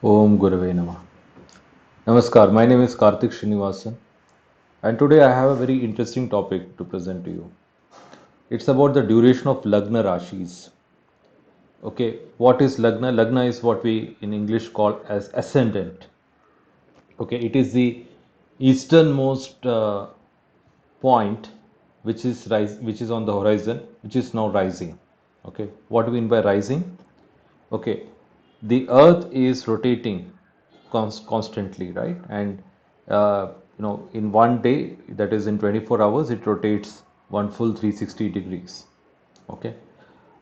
Om Gurave Namah. Namaskar, my name is Kartik Srinivasan, and today I have a very interesting topic to present to you. It's about the duration of Lagna rashis. Okay, what is Lagna? Lagna is what we in English call as ascendant. Okay, it is the easternmost point which is on the horizon, which is now rising. Okay, what do we mean by rising? Okay, the earth is rotating constantly, right? And in one day, that is in 24 hours, it rotates one full 360 degrees. Okay,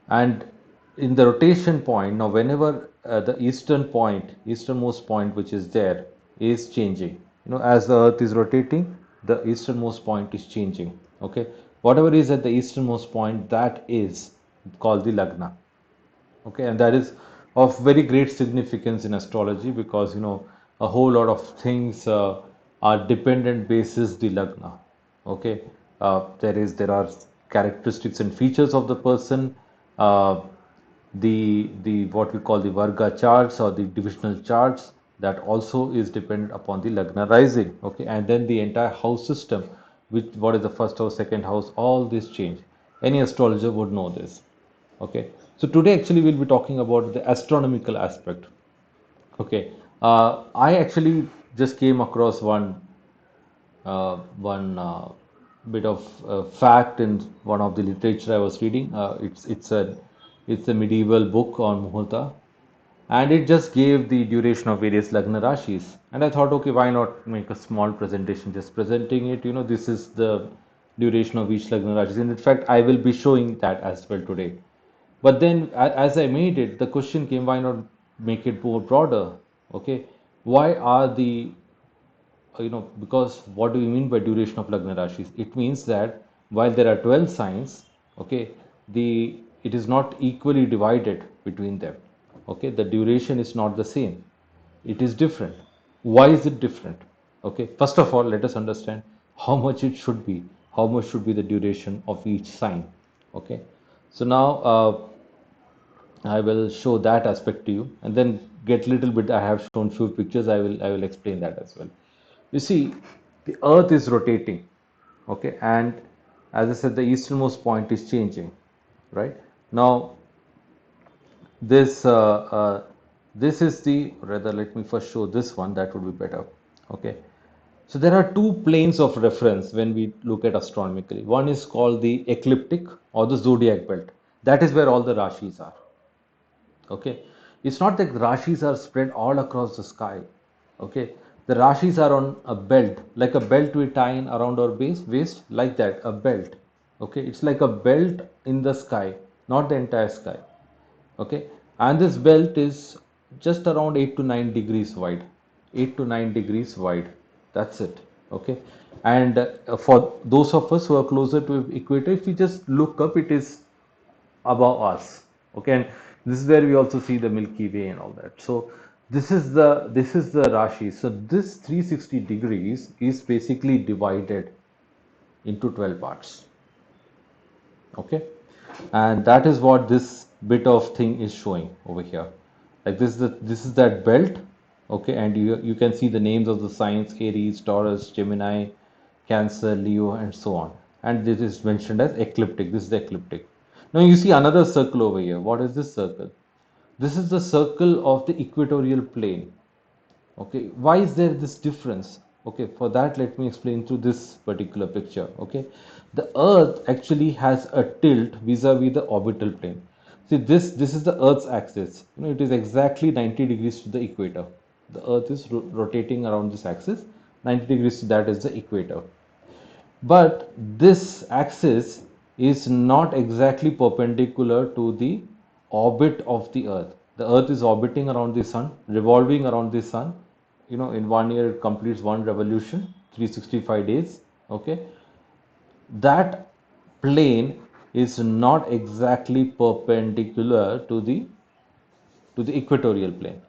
and in the rotation point, now whenever the easternmost point which is there is changing, as the earth is rotating, the easternmost point is changing. Okay, whatever is at the easternmost point, that is called the lagna. Okay, and that is of very great significance in astrology, because a whole lot of things are dependent basis the lagna. Okay, there are characteristics and features of the person, uh, the what we call the varga charts or the divisional charts, that also is dependent upon the lagna rising. Okay, and then the entire house system, which what is the first house, second house, all this change. Any astrologer would know this. Okay, so today actually we'll be talking about the astronomical aspect. Okay, I actually just came across one bit of fact in one of the literature I was reading. It's a medieval book on muhurta, and it just gave the duration of various lagna rashis. And I thought, okay, why not make a small presentation, just presenting it. This is the duration of each lagna rashis, and in fact, I will be showing that as well today. But then, as I made it, the question came: why not make it more broader? Okay, why are the because what do we mean by duration of lagna rashis? It means that while there are 12 signs, okay, the it is not equally divided between them. Okay, the duration is not the same, it is different. Why is it different? Okay, first of all, let us understand how much it should be, how much should be the duration of each sign. Okay, so now I will show that aspect to you, and then get little bit. I have shown few pictures. I will explain that as well. You see, the Earth is rotating, okay, and as I said, the easternmost point is changing, right? Now, this this is the rather. Let me first show this one. That would be better. Okay. So there are two planes of reference when we look at astronomically. One is called the ecliptic or the zodiac belt. That is where all the rashis are. Okay, it's not that rashis are spread all across the sky. Okay, the rashis are on a belt, like a belt we tie in around our waist, like that, a belt. Okay, it's like a belt in the sky, not the entire sky. Okay, and this belt is just around 8 to 9 degrees wide. 8 to 9 degrees wide, that's it. Okay, and for those of us who are closer to equator, if we just look up, it is above us. Okay, and this is where we also see the Milky Way and all that. So this is the rashi. So this 360 degrees is basically divided into 12 parts. Okay, and that is what this bit of thing is showing over here. Like this is that belt. Okay, and you can see the names of the signs: Aries, Taurus, Gemini, Cancer, Leo, and so on. And this is mentioned as ecliptic. This is the ecliptic. Now you see another circle over here. What is this circle? This is the circle of the equatorial plane. Okay, why is there this difference? Okay, for that let me explain through this particular picture. Okay, the earth actually has a tilt vis-a-vis the orbital plane. See, this is the earth's axis. It is exactly 90 degrees to the equator. The earth is rotating around this axis. 90 degrees to that is the equator. But this axis is not exactly perpendicular to the orbit of the earth. The earth is orbiting around the sun, revolving around the sun. In 1 year it completes one revolution, 365 days. Okay, that plane is not exactly perpendicular to the equatorial plane.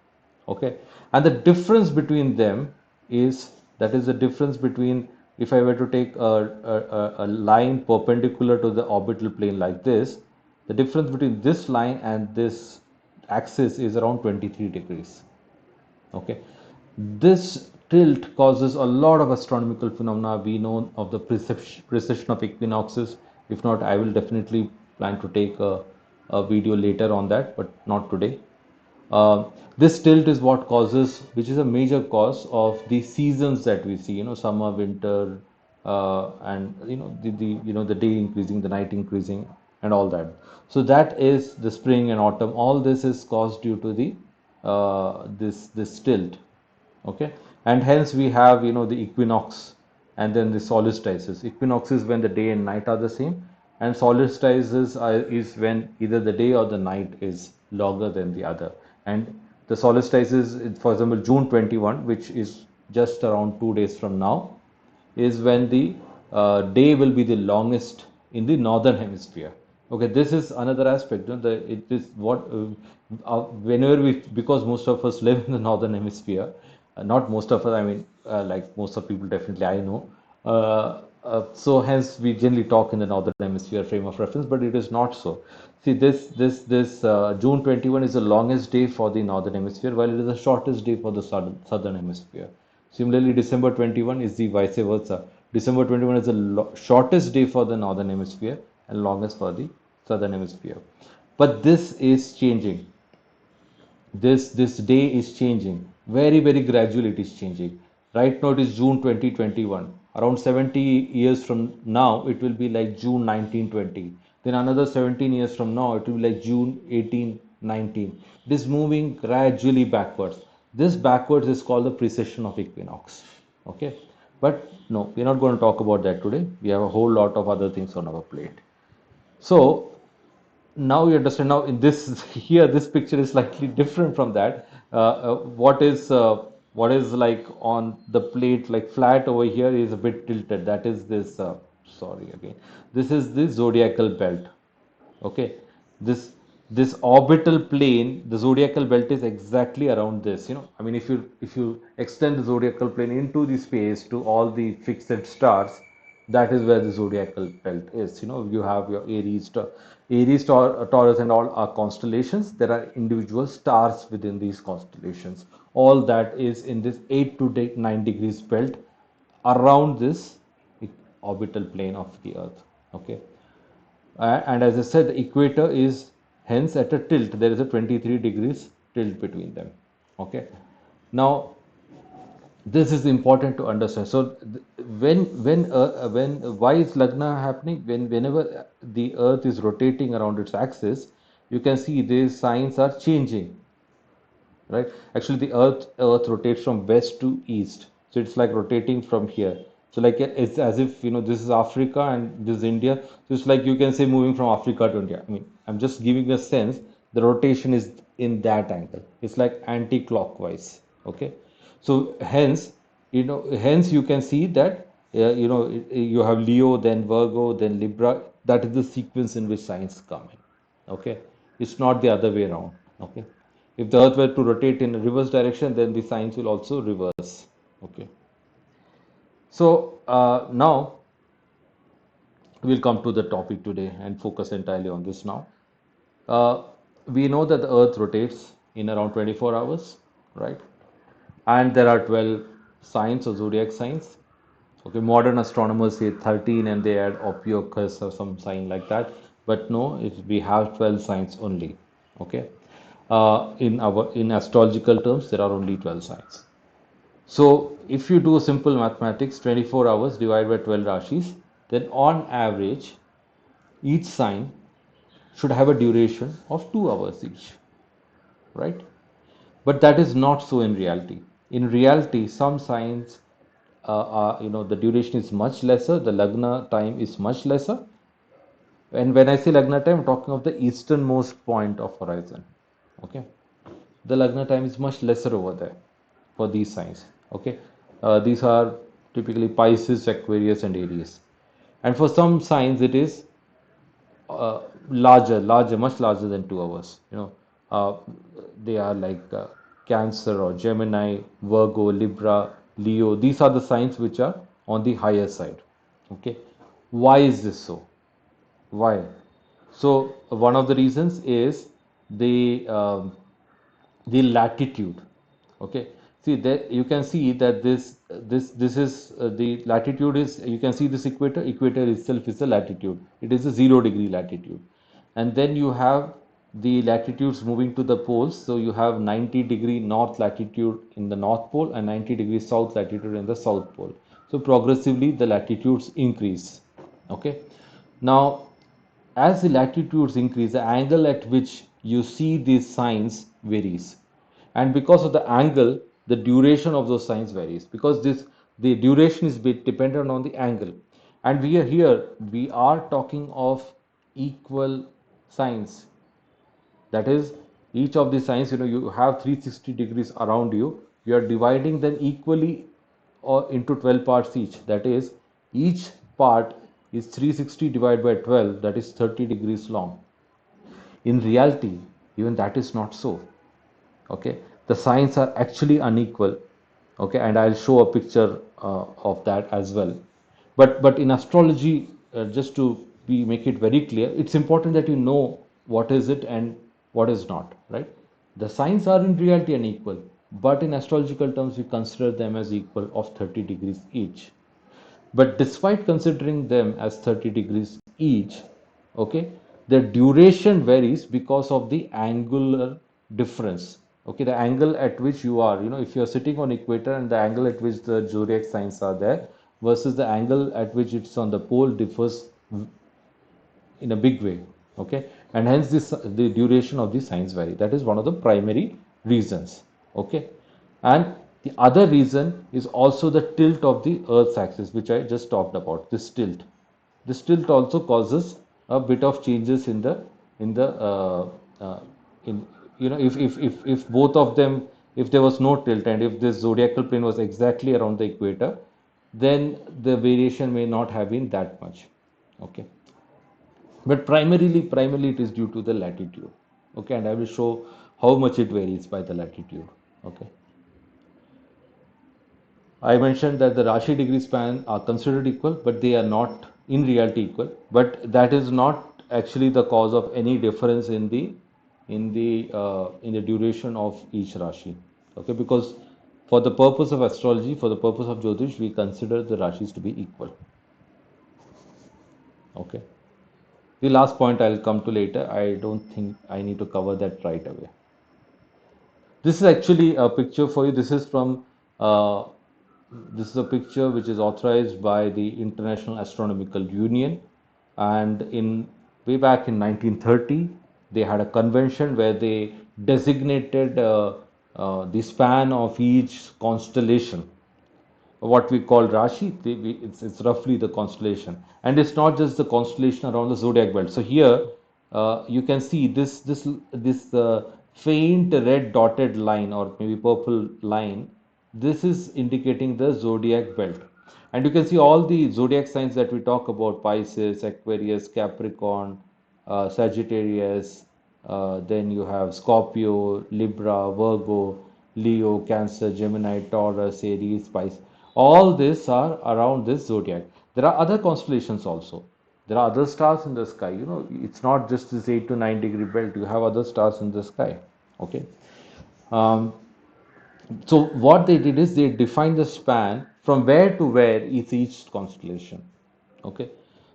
Okay, and the difference between them is, that is the difference between, if I were to take a line perpendicular to the orbital plane like this, the difference between this line and this axis is around 23 degrees. Okay, this tilt causes a lot of astronomical phenomena. We know of the precession of equinoxes. If not, I will definitely plan to take a video later on that, but not today. This tilt is what causes, which is a major cause of the seasons that we see. Summer, winter, and the day increasing, the night increasing, and all that. So that is the spring and autumn. All this is caused due to the this tilt. Okay, and hence we have the equinox and then the solstices. Equinox is when the day and night are the same, and solstices is when either the day or the night is longer than the other. And the solstices, for example, June 21, which is just around 2 days from now, is when the day will be the longest in the northern hemisphere. Okay, this is another aspect. It is what whenever we, because most of us live in the northern hemisphere, not most of us, I mean, like most of people definitely I know. So hence we generally talk in the northern hemisphere frame of reference, but it is not so. See, this June 21 is the longest day for the northern hemisphere, while it is the shortest day for the southern hemisphere. Similarly, December 21 is the vice versa. December 21 is the shortest day for the northern hemisphere and longest for the southern hemisphere. But this is changing. This day is changing very gradually. It is changing. Right now it is June 2021. Around 70 years from now it will be like June 1920. Then another 17 years from now it will be like June 1819. It is moving gradually backwards. This backwards is called the precession of equinox. Okay, but no, we're not going to talk about that today. We have a whole lot of other things on our plate. So now you understand. Now in this here, this picture is slightly different from that. What is like on the plate, like flat over here, is a bit tilted. That is this. Sorry again. This is the zodiacal belt. Okay, this this orbital plane, the zodiacal belt, is exactly around this. I mean, if you extend the zodiacal plane into the space to all the fixed stars, that is where the zodiacal belt is. You have your Taurus, and all are constellations. There are individual stars within these constellations. All that is in this 8 to 9 degrees belt around this orbital plane of the earth. Okay, and as I said, the equator is hence at a tilt. There is a 23 degrees tilt between them. Okay, now this is important to understand. So when why is Lagna happening? Whenever the earth is rotating around its axis, you can see these signs are changing, right? Actually, the earth rotates from west to east, so it's like rotating from here. So like it's as if this is Africa and this is India. So it's like you can say moving from Africa to India. I mean, I'm just giving a sense. The rotation is in that angle. It's like anti-clockwise. Okay, so hence you can see that you have Leo, then Virgo, then Libra. That is the sequence in which signs come in. Okay, it's not the other way around. Okay, if the earth were to rotate in a reverse direction, then the signs will also reverse. Okay, so now we'll come to the topic today and focus entirely on this now. uh, we know that the earth rotates in around 24 hours, right? And there are 12 signs or zodiac signs. Okay, modern astronomers say 13 and they add Ophiuchus or some sign like that. But no, we have 12 signs only. Okay, in astrological terms, there are only 12 signs. So if you do simple mathematics, 24 hours divided by 12 rashis, then on average, each sign should have a duration of 2 hours each, right? But that is not so in reality. In reality, some signs the duration is much lesser, the Lagna time is much lesser. And when I say Lagna time, I'm talking of the easternmost point of horizon. Okay, the Lagna time is much lesser over there for these signs. Okay, these are typically Pisces, Aquarius, and Aries. And for some signs, it is larger, much larger than 2 hours. Uh, they are like Cancer or Gemini, Virgo, Libra, Leo. These are the signs which are on the higher side. Okay, why is this so? Why? So one of the reasons is the latitude. Okay, See there you can see that this is the latitude is, you can see this equator itself is a latitude. It is a 0 degree latitude, and then you have the latitudes moving to the poles. So you have 90-degree north latitude in the north pole and 90-degree south latitude in the south pole. So progressively the latitudes increase. Okay. Now, as the latitudes increase, the angle at which you see these signs varies, and because of the angle, the duration of those signs varies, because this the duration is dependent on the angle. And we are here, we are talking of equal signs. That is, each of the signs, you have 360 degrees around you. You are dividing them equally or into 12 parts each. That is, each part is 360 divided by 12, that is 30 degrees long. In reality, even that is not so. Okay, the signs are actually unequal. Okay, and I'll show a picture of that as well. But in astrology, just to be make it very clear, it's important that you know what is it and what is not, right? The signs are in reality unequal, but in astrological terms we consider them as equal of 30 degrees each. But despite considering them as 30 degrees each, okay, the duration varies because of the angular difference. Okay, the angle at which you are, if you are sitting on equator, and the angle at which the zodiac signs are there versus the angle at which it's on the pole differs in a big way. Okay, and hence the duration of the signs vary. That is one of the primary reasons. Okay, and the other reason is also the tilt of the earth's axis, which I just talked about. This tilt also causes a bit of changes uh, in if both of them, if there was no tilt and if this zodiacal plane was exactly around the equator, then the variation may not have been that much. Okay, but primarily it is due to the latitude. Okay, and I will show how much it varies by the latitude. Okay, I mentioned that the rashi degree span are considered equal, but they are not in reality equal. But that is not actually the cause of any difference in the duration of each rashi. Okay, because for the purpose of astrology, for the purpose of jyotish, we consider the rashis to be equal. Okay, the last point I'll come to later. I don't think I need to cover that right away. This is actually a picture for you. Uh, this is a picture which is authorized by the International Astronomical Union, and in way back in 1930, they had a convention where they designated the span of each constellation, what we call rashi. It's roughly the constellation, and it's not just the constellation around the zodiac belt. So here you can see this faint red dotted line, or maybe purple line. This is indicating the zodiac belt, and you can see all the zodiac signs that we talk about: Pisces, Aquarius, Capricorn, Sagittarius, then you have Scorpio, Libra, Virgo, Leo, Cancer, Gemini, Taurus, Aries, Pisces. All these are around this zodiac. There are other constellations also. There are other stars in the sky. It's not just this 8 to 9 degree belt. You have other stars in the sky. Okay. Um, so what they did is they defined the span from where to where is each constellation. Okay,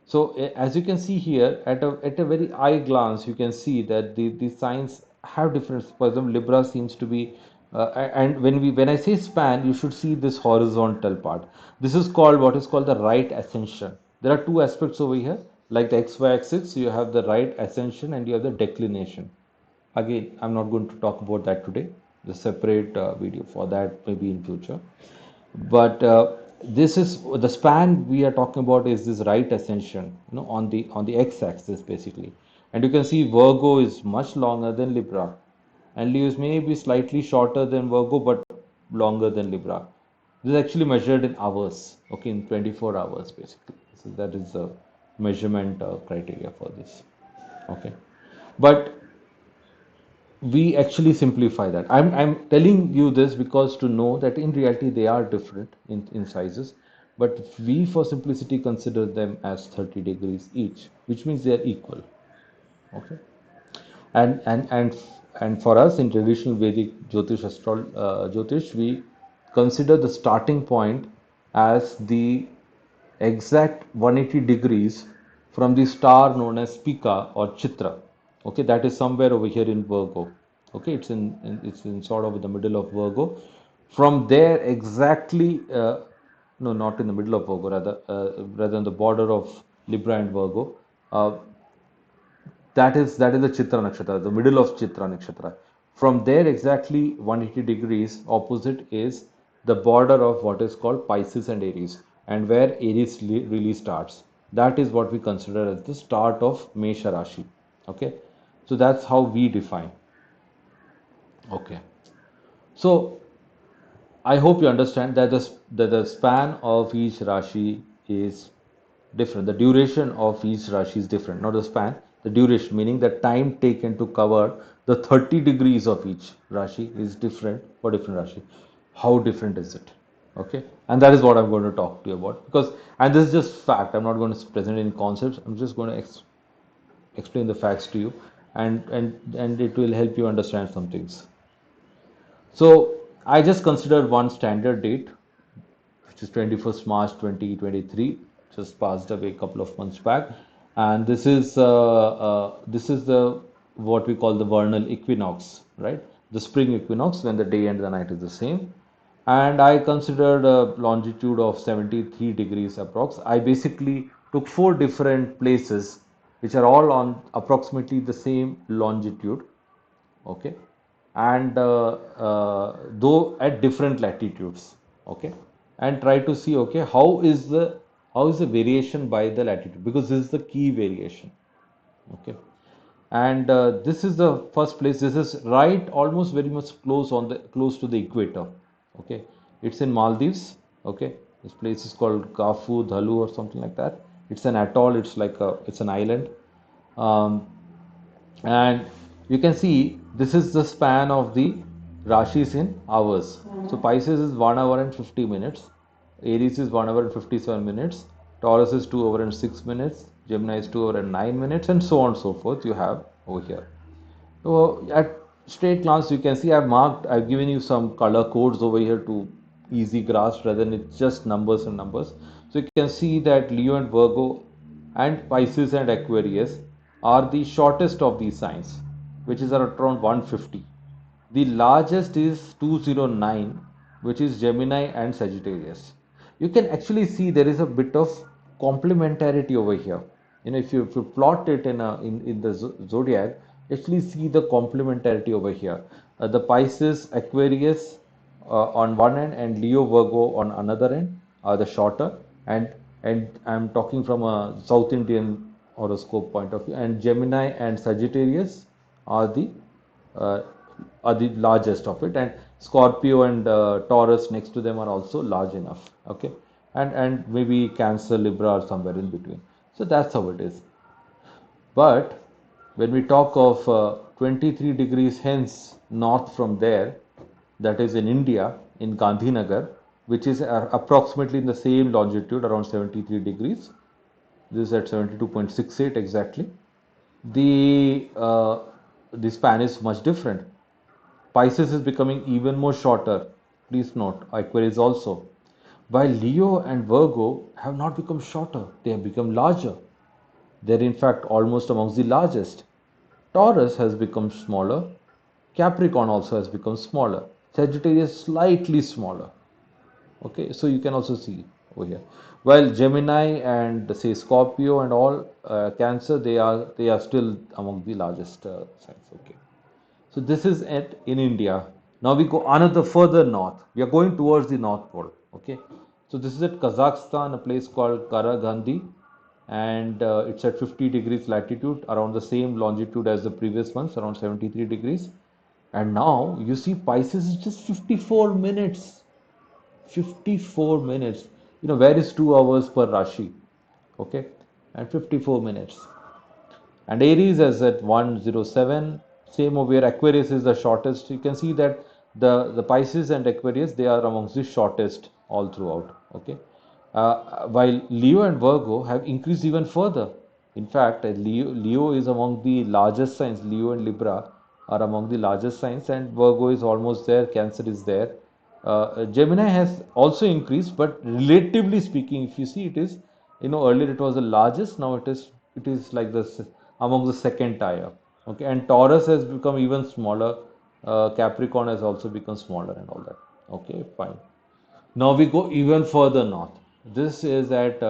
so as you can see here, at a very eye glance, you can see that the signs have difference. For example, Libra seems to be, and when I say span, you should see this horizontal part. This is called, what is called the right ascension. There are two aspects over here, like the XY axis. You have the right ascension and you have the declination. Again, I'm not going to talk about that today. The separate video for that maybe in future. But this is the span we are talking about, is this right ascension, on the x-axis basically. And you can see Virgo is much longer than Libra, and Leo is maybe slightly shorter than Virgo but longer than Libra. This is actually measured in hours. Okay, in 24 hours basically. So that is the measurement criteria for this. Okay, but we actually simplify that. I'm telling you this because to know that in reality they are different in sizes, but we for simplicity consider them as 30 degrees each, which means they are equal. Okay, and and and and for us in traditional Vedic Jyotish, Jyotish, we consider the starting point as the exact 180 degrees from the star known as Pika or Chitra. Okay, that is somewhere over here in Virgo. Okay, it's in sort of the middle of Virgo. From there, exactly, no, not in the middle of Virgo, rather on the border of Libra and Virgo. Uh, that is the Chitra Nakshatra, the middle of Chitra Nakshatra. From there, exactly 180 degrees opposite is the border of what is called Pisces and Aries, and where Aries really starts. That is what we consider as the start of Mesha Rashi. Okay, so that's how we define. Okay, so I hope you understand that the span of each Rashi is different. The duration of each Rashi is different, not the span. The duration, meaning the time taken to cover the 30 degrees of each Rashi, is different for different Rashi. How different is it? Okay, and that is what I'm going to talk to you about, because, and this is just fact. I'm not going to present any concepts. I'm just going to explain the facts to you, and it will help you understand some things. So I just considered one standard date, which is 21st March 2023, just passed away a couple of months back. And this is the what we call the vernal equinox, right? The spring equinox, when the day and the night is the same. And I considered a longitude of 73 degrees approx. I basically took four different places which are all on approximately the same longitude, okay, and though at different latitudes, okay, and try to see, okay, how is the variation by the latitude, because this is the key variation. Okay, and this is the first place. This is right, almost very much close to the equator. Okay, it's in Maldives. Okay, this place is called Kafu Dhalu or something like that. It's an atoll. It's an island. um, and you can see this is the span of the rashis in hours. So Pisces is 1 hour and 50 minutes, Aries is 1 hour and 57 minutes, Taurus is 2 hour and 6 minutes, Gemini is 2 hour and 9 minutes, and so on and so forth you have over here. So at straight glance, you can see I've given you some color codes over here to easy grasp rather than it's just numbers and numbers. So you can see that Leo and Virgo and Pisces and Aquarius are the shortest of these signs, which is around 150. The largest is 209, which is Gemini and Sagittarius. You can actually see there is a bit of complementarity over here. If you plot it in the zodiac, actually see the complementarity over here. The Pisces, Aquarius on one end and Leo Virgo on another end are the shorter, and I'm talking from a South Indian horoscope point of view, and Gemini and Sagittarius are the uh, are the largest of it, and Scorpio and Taurus next to them are also large enough. Okay, and maybe Cancer, Libra are somewhere in between. So that's how it is. But when we talk of 23 degrees hence north from there, that is in India, in Gandhinagar, which is approximately in the same longitude, around 73 degrees. This is at 72.68 exactly. The span is much different. Pisces is becoming even more shorter. Please note, Aquarius also. While Leo and Virgo have not become shorter, they have become larger. They're in fact almost amongst the largest. Taurus has become smaller. Capricorn also has become smaller. Sagittarius slightly smaller. Okay, so you can also see over here. While Gemini and say Scorpio and all Cancer, they are still among the largest signs. Okay. So this is it in India. Now we go another further north. We are going towards the North Pole. Okay. So this is at Kazakhstan, a place called Karagandhi, and it's at 50 degrees latitude, around the same longitude as the previous ones, around 73 degrees. And now you see Pisces is just 54 minutes. 54 minutes. Where is 2 hours per Rashi? Okay. And 54 minutes. And Aries is at 107. Same over here. Aquarius is the shortest. You can see that the Pisces and Aquarius, they are amongst the shortest all throughout. Okay. While Leo and Virgo have increased even further. In fact, Leo is among the largest signs. Leo and Libra are among the largest signs, and Virgo is almost there. Cancer is there. Gemini has also increased, but relatively speaking, if you see, it is, earlier it was the largest. Now it is like this among the second tier. Okay, and Taurus has become even smaller. Capricorn has also become smaller and all that. Okay, fine. Now we go even further north. This is at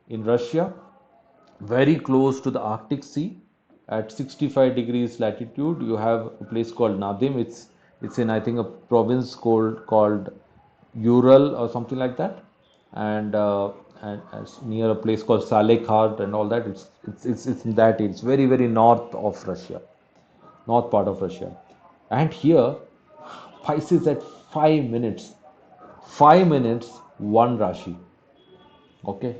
in Russia, very close to the Arctic Sea, at 65 degrees latitude. You have a place called Nadim. It's in, I think, a province called Ural or something like that, and it's near a place called Salekhard and all that. It's in that area. It's very very north of Russia, north part of Russia, and here Pisces at 5 minutes, 5 minutes, one rashi. Okay,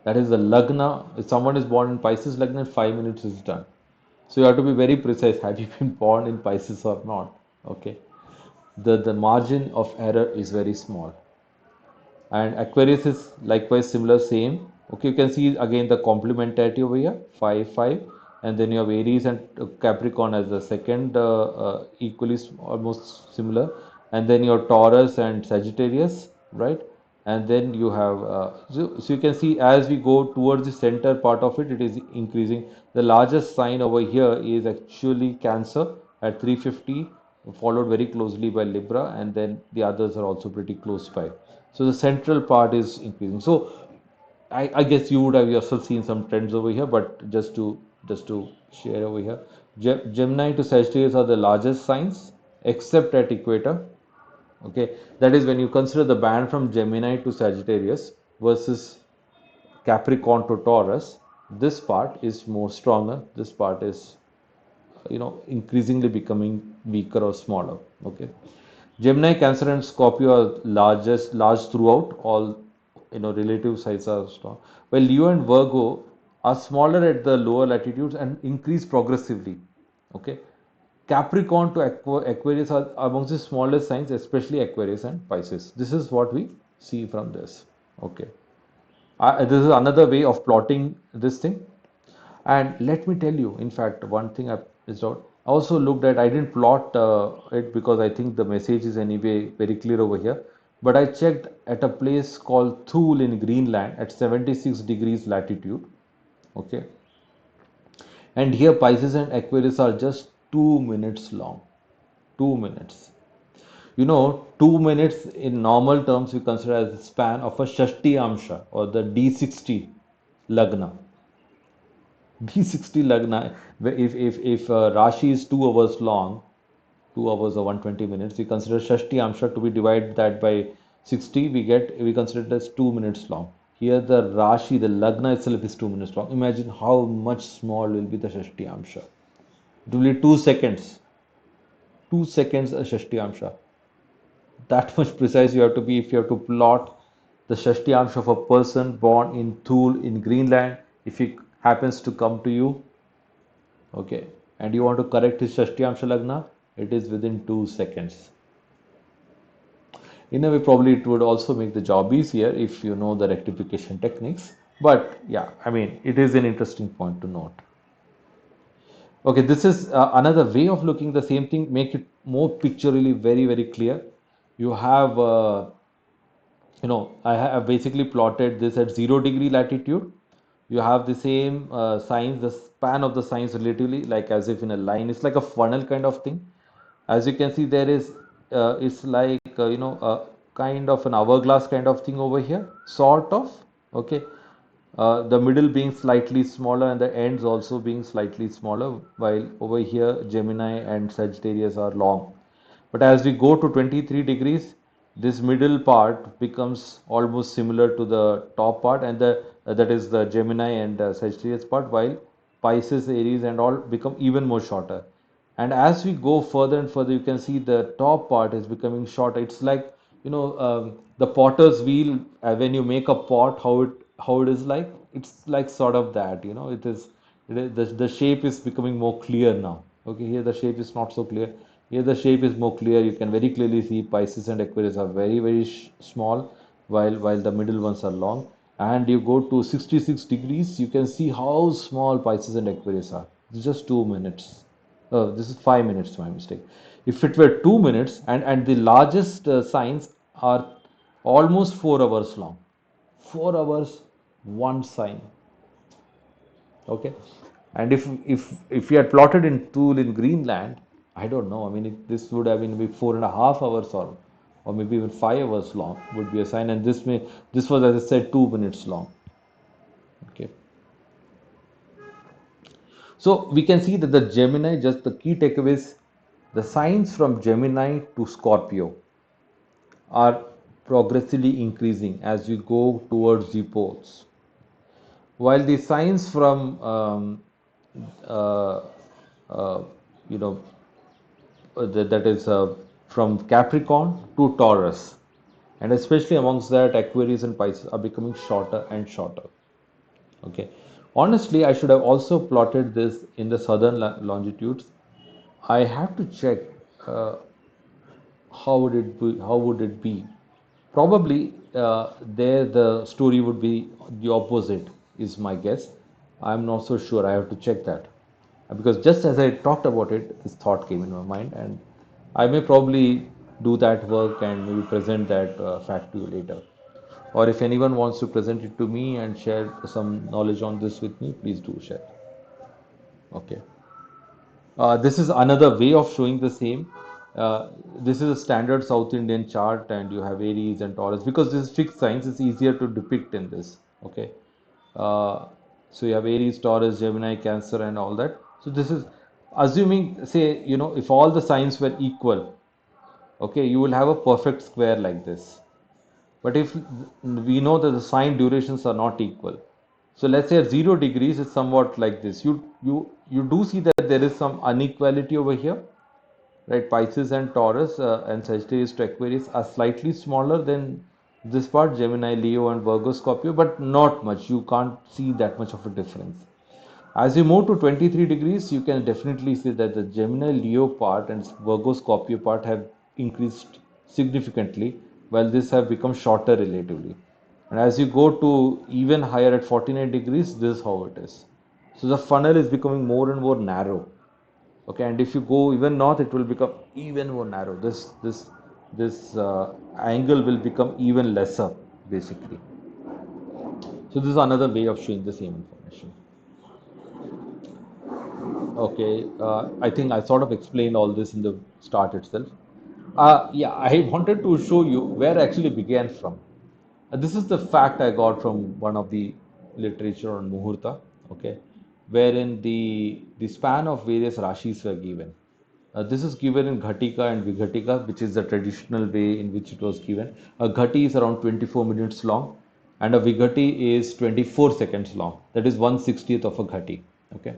that is the Lagna. If someone is born in Pisces Lagna, in 5 minutes is done. So you have to be very precise. Have you been born in Pisces or not? Okay, the margin of error is very small. And Aquarius is likewise similar, same. Okay, you can see again the complementarity over here, 5 5, and then you have Aries and Capricorn as the second, equally almost similar, and then your Taurus and Sagittarius, right? And then you have, so you can see as we go towards the center part of it, it is increasing. The largest sign over here is actually Cancer at 350, followed very closely by Libra, and then the others are also pretty close by. So the central part is increasing. So I guess you would have yourself seen some trends over here, but just to share over here, Gemini to Sagittarius are the largest signs, except at equator. Okay, that is when you consider the band from Gemini to Sagittarius versus Capricorn to Taurus. This part is more stronger. This part is, increasingly becoming weaker or smaller. Okay, Gemini, Cancer, and Scorpio are large throughout. All, relative size are strong. While Leo and Virgo are smaller at the lower latitudes and increase progressively. Okay, Capricorn to Aquarius are amongst the smallest signs, especially Aquarius and Pisces. This is what we see from this. Okay, this is another way of plotting this thing. And let me tell you, in fact, one thing I missed out. I also looked at, I didn't plot it because I think the message is anyway very clear over here. But I checked at a place called Thule in Greenland at 76 degrees latitude. Okay. And here Pisces and Aquarius are just 2 minutes long. 2 minutes. 2 minutes in normal terms we consider as the span of a Shashti Amsha or the D60 Lagna. B60 Lagna, if Rashi is 2 hours long, 2 hours or 120 minutes, we consider Shashti Amsha to be divided that by 60, we consider it as 2 minutes long. Here the Rashi, the Lagna itself is 2 minutes long. Imagine how much small will be the Shashti Amsha. It will be 2 seconds. 2 seconds a Shashti Amsha. That much precise you have to be if you have to plot the Shashti Amsha of a person born in Thule in Greenland. If he happens to come to you, okay, and you want to correct his Shashtyamsha Lagna, it is within 2 seconds. In a way, probably it would also make the job easier if you know the rectification techniques. But yeah, I mean, it is an interesting point to note. Okay, this is another way of looking the same thing, make it more pictorially very, very clear. You have, I have basically plotted this at 0 degree latitude. You have the same signs, the span of the signs relatively, like as if in a line. It's like a funnel kind of thing. As you can see, there is, it's like, a kind of an hourglass kind of thing over here, sort of. Okay, the middle being slightly smaller and the ends also being slightly smaller, while over here Gemini and Sagittarius are long. But as we go to 23 degrees, this middle part becomes almost similar to the top part, and that is the Gemini and Sagittarius part, while Pisces, Aries, and all become even more shorter. And as we go further and further, you can see the top part is becoming shorter. It's like, the potter's wheel, when you make a pot, how it is like. It's like sort of that. The shape is becoming more clear now. Okay, here the shape is not so clear. Here the shape is more clear. You can very clearly see Pisces and Aquarius are very very small, while the middle ones are long. And you go to 66 degrees, you can see how small Pisces and Aquarius are. It's just 2 minutes. This is 5 minutes, my mistake. If it were 2 minutes, and the largest signs are almost 4 hours long. 4 hours, one sign. Okay, and if we had plotted in tool in Greenland, I don't know. I mean, this would have been maybe 4.5 hours, or maybe even 5 hours long would be a sign, and this was, as I said, 2 minutes long. Okay, so we can see that the Gemini, just the key takeaways, the signs from Gemini to Scorpio are progressively increasing as we go towards the poles, while the signs from uh, uh, you know that is from Capricorn to Taurus, and especially amongst that, Aquarius and Pisces are becoming shorter and shorter. Okay, honestly, I should have also plotted this in the southern longitudes. I have to check uh, how would it be. How would it be? Probably there the story would be the opposite, is my guess. I'm not so sure. I have to check that. Because just as I talked about it, this thought came in my mind, and I may probably do that work and maybe present that fact to you later. Or if anyone wants to present it to me and share some knowledge on this with me, please do share. Okay. This is another way of showing the same. Uh, this is a standard South Indian chart, and you have Aries and Taurus. Because this is fixed signs, it's easier to depict in this. Okay. Uh, so you have Aries, Taurus, Gemini, Cancer, and all that. So this is assuming, say, if all the signs were equal, okay, you will have a perfect square like this. But if we know that the sign durations are not equal, so let's say at 0 degrees is somewhat like this. You do see that there is some inequality over here, right? Pisces and Taurus and Sagittarius to Aquarius are slightly smaller than this part, Gemini, Leo, and Virgo, Scorpio, but not much. You can't see that much of a difference. As you move to 23 degrees, you can definitely see that the Gemini Leo part and Virgo Scorpio part have increased significantly, while this have become shorter relatively. And as you go to even higher at 49 degrees, this is how it is. So the funnel is becoming more and more narrow. Okay, and if you go even north, it will become even more narrow. This angle will become even lesser, basically. So this is another way of showing the same information. Okay, I think I sort of explained all this in the start itself. Yeah, I wanted to show you where I actually began from. This is the fact I got from one of the literature on Muhurta, okay, wherein the span of various rashis were given. This is given in Ghatika and Vighatika, which is the traditional way in which it was given. A Ghati is around 24 minutes long, and a Vighati is 24 seconds long. That is 1/60th of a Ghati. Okay,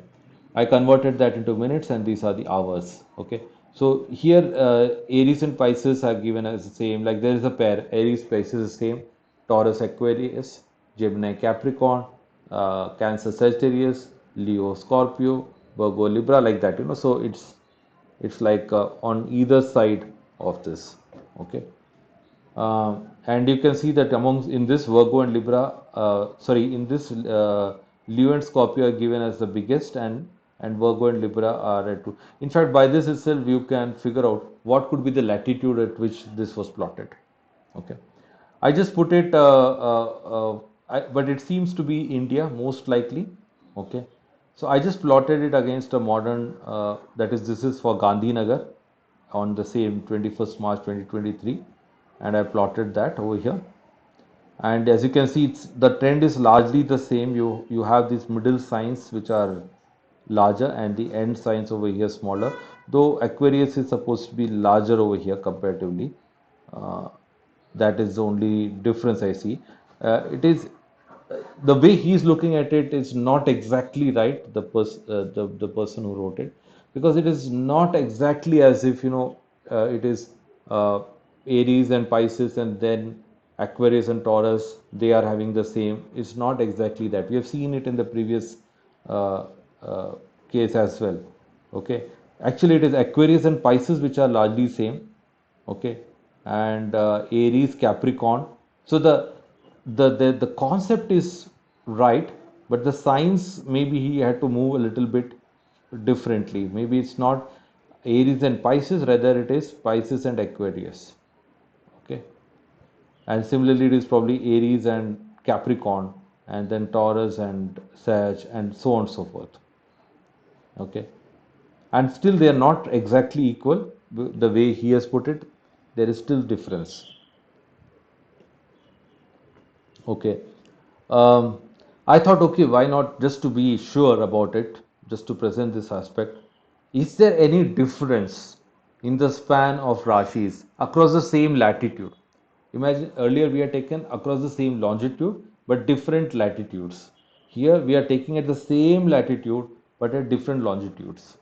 I converted that into minutes, and these are the hours. Okay, so here Aries and Pisces are given as the same. Like there is a pair: Aries Pisces is same, Taurus Aquarius, Gemini Capricorn, Cancer Sagittarius, Leo Scorpio, Virgo Libra, like that. So it's like on either side of this. Okay, and you can see that amongst in this Virgo and Libra, sorry, in this Leo and Scorpio are given as the biggest, and Virgo and Libra are at two. In fact, by this itself, you can figure out what could be the latitude at which this was plotted. Okay, I just put it, but it seems to be India most likely. Okay, so I just plotted it against a modern, that is, this is for Gandhinagar on the same 21st March 2023, and I plotted that over here. And as you can see, the trend is largely the same. You have these middle signs which are larger, and the end signs over here smaller, though Aquarius is supposed to be larger over here comparatively. uh, that is the only difference I see. It is the way he's looking at it is not exactly right, the person who wrote it, because it is not exactly as if it is uh, Aries and Pisces, and then Aquarius and Taurus, they are having the same. It's not exactly that. We have seen it in the previous uh, uh, case as well. Okay, actually it is Aquarius and Pisces which are largely same. Okay, and Aries, Capricorn. So the concept is right, but the signs, maybe he had to move a little bit differently. Maybe it's not. Aries and Pisces, rather it is Pisces and Aquarius. Okay, and similarly it is probably Aries and Capricorn, and then Taurus and Sag, and so on and so forth. Okay, and still they are not exactly equal. The way he has put it, there is still difference. Okay. Um, I thought, okay, why not, just to be sure about it, just to present this aspect. Is there any difference in the span of rashis across the same latitude? Imagine earlier we are taken across the same longitude but different latitudes. Here we are taking at the same latitude but at different longitudes.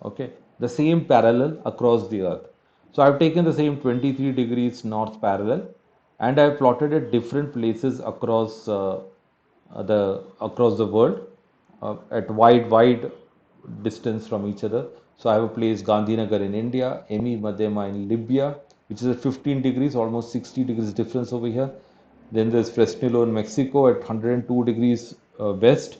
Okay, the same parallel across the earth. So I've taken the same 23 degrees north parallel and I've plotted at different places across the world, at wide distance from each other. So I have a place Gandhinagar in India, Emi Madhema in Libya, which is at 15 degrees, almost 60 degrees difference over here. Then there's Fresnillo in Mexico at 102 degrees west,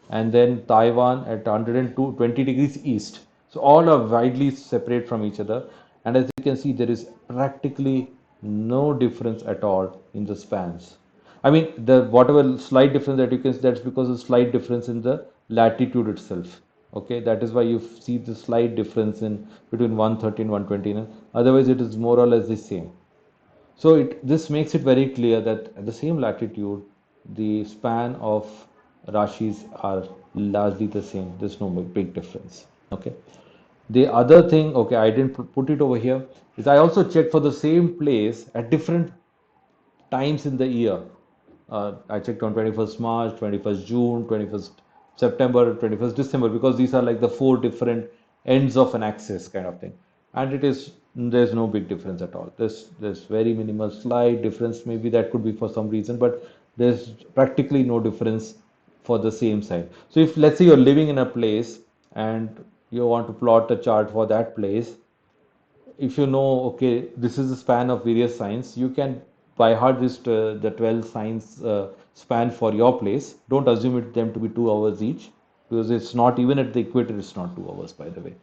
and then Taiwan at 102 20 degrees east. So all are widely separate from each other, and as you can see, there is practically no difference at all in the spans. I mean, the whatever slight difference that you can see, that's because of slight difference in the latitude itself. Okay, that is why you see the slight difference in between 130 and 129. Otherwise, it is more or less the same. So this makes it very clear that at the same latitude, the span of rashis are largely the same. There's no big difference. Okay. The other thing, okay, I didn't put it over here, is I also checked for the same place at different times in the year. I checked on 21st March, 21st June, 21st September, 21st December, because these are like the four different ends of an axis kind of thing. And there's no big difference at all. There's very minimal slight difference. Maybe that could be for some reason, but there's practically no difference for the same side. So if let's say you're living in a place and you want to plot a chart for that place, if you know, okay, this is the span of various signs, you can by heart this the 12 signs span for your place. Don't assume it them to be 2 hours each, because it's not even at the equator. It's not 2 hours, by the way.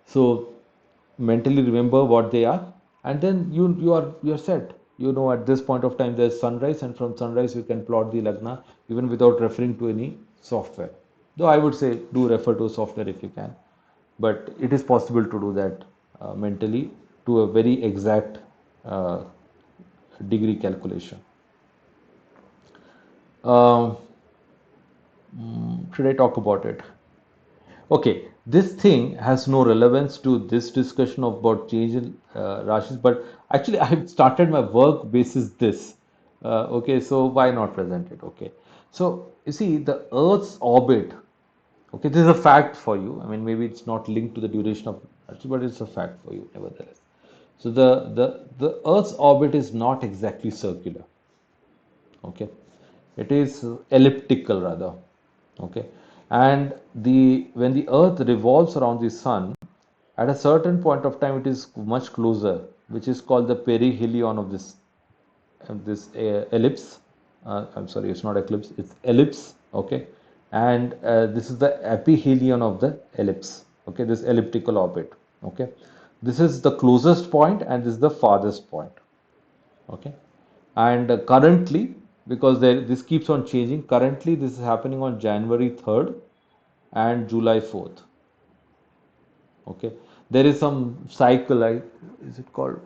So mentally remember what they are, and then you're set. You know, at this point of time there's sunrise, and from sunrise you can plot the lagna even without referring to any software. Though I would say do refer to software if you can, but it is possible to do that mentally to a very exact uh, degree calculation. Um, should I talk about it? Okay, this thing has no relevance to this discussion about change in rashis, but actually I've started my work basis this. Okay, so why not present it? Okay, so you see the Earth's orbit. Okay, this is a fact for you. I mean, maybe it's not linked to the duration of rashi, but it's a fact for you nevertheless. So the Earth's orbit is not exactly circular. Okay, it is elliptical rather. Okay, and the when the Earth revolves around the Sun, at a certain point of time, it is much closer, which is called the perihelion of this ellipse. I'm sorry, it's not eclipse, it's ellipse. Okay, and this is the aphelion of the ellipse. Okay, this elliptical orbit. Okay, this is the closest point, and this is the farthest point. Okay, and currently, because this keeps on changing, currently this is happening on January 3rd and July 4th. Okay, there is some cycle, is it called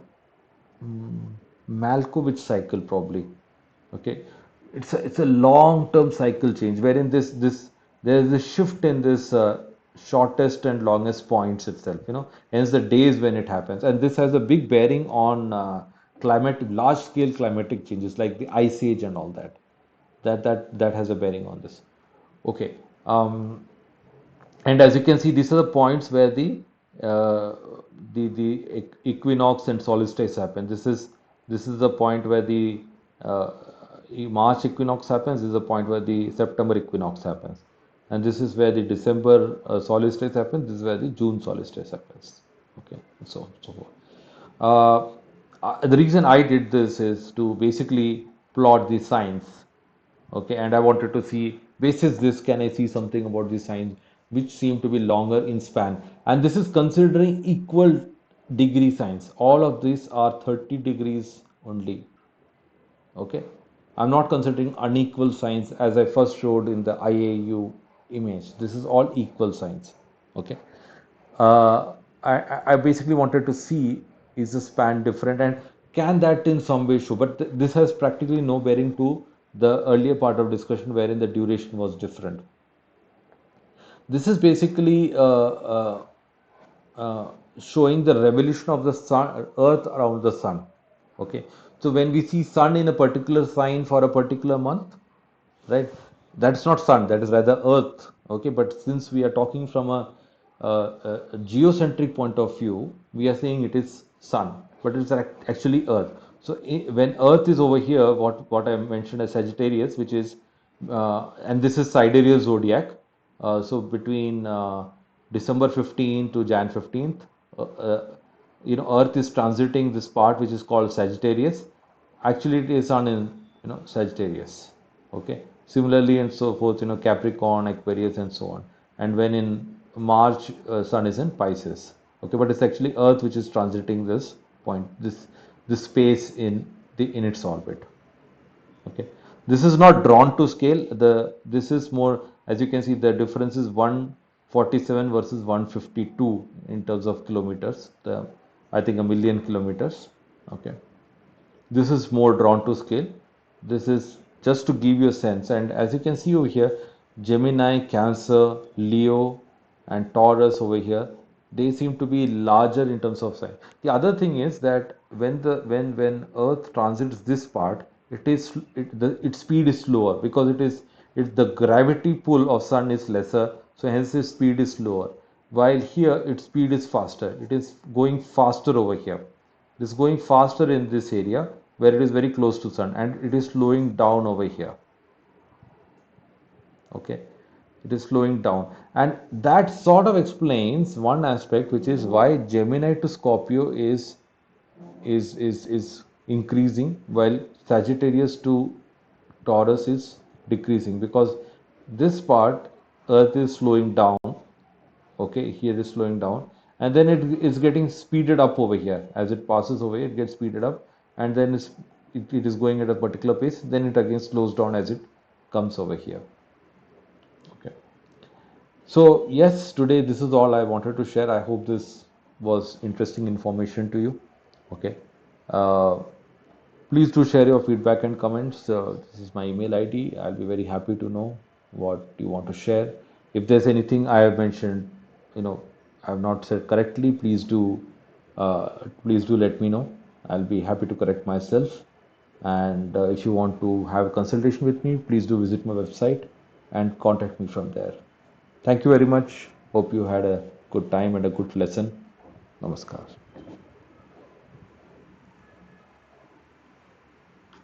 Malkovich cycle probably? Okay, it's a long term cycle change wherein this there is a shift in this shortest and longest points itself, hence the days when it happens, and this has a big bearing on climatic large scale climatic changes like the ice age and all that. That has a bearing on this. Okay. And as you can see, these are the points where uh, the equinox and solstice happen. This is the point where the uh, March equinox happens. This is the point where the September equinox happens, and this is where the December solstice happens. This is where the June solstice happens. Okay, and so on and so forth. The reason I did this is to basically plot the signs. Okay, and I wanted to see basis this, can I see something about the signs which seem to be longer in span. And this is considering equal degree signs. All of these are 30 degrees only. Okay. I'm not considering unequal signs as I first showed in the IAU image. This is all equal signs. Okay. Uh, I basically wanted to see, is the span different and can that in some way show, but this has practically no bearing to the earlier part of discussion wherein the duration was different. This is basically uh, showing the revolution of the sun, earth around the sun. Okay, so when we see sun in a particular sign for a particular month, right, that's not sun, that is rather earth. Okay, but since we are talking from a geocentric point of view, we are saying it is sun, but it's actually earth. So when earth is over here, what I mentioned as Sagittarius, which is and this is sidereal zodiac, so between December 15th to Jan 15th, earth is transiting this part which is called Sagittarius. Actually it is on in Sagittarius. Okay, similarly and so forth, Capricorn, Aquarius and so on. And when in March, sun is in Pisces. Okay, but it's actually earth which is transiting this point, this space in its orbit. Okay, this is not drawn to scale. This is more, as you can see, the difference is 147 versus 152 in terms of kilometers. I think a million kilometers. Okay, this is more drawn to scale. This is just to give you a sense. And as you can see over here, Gemini, Cancer, Leo, and Taurus over here, they seem to be larger in terms of size. The other thing is that when Earth transits this part, its speed is slower because the gravity pull of Sun is lesser, so hence its speed is slower. While here its speed is faster. It is going faster over here. It is going faster in this area where it is very close to sun, and it is slowing down over here. Okay, it is slowing down, and that sort of explains one aspect, which is why Gemini to Scorpio is increasing while Sagittarius to Taurus is decreasing, because this part Earth is slowing down. Okay, here is slowing down, and then it is getting speeded up over here. As it passes over here, it gets speeded up, and then it is going at a particular pace, then it again slows down as it comes over here. Okay, so yes, today this is all I wanted to share. I hope this was interesting information to you. Okay, uh, please do share your feedback and comments. This is my email ID. I'll be very happy to know what you want to share. If there's anything I have mentioned, I have not said correctly, please do let me know. I'll be happy to correct myself. And if you want to have a consultation with me, please do visit my website and contact me from there. Thank you very much. Hope you had a good time and a good lesson. Namaskar.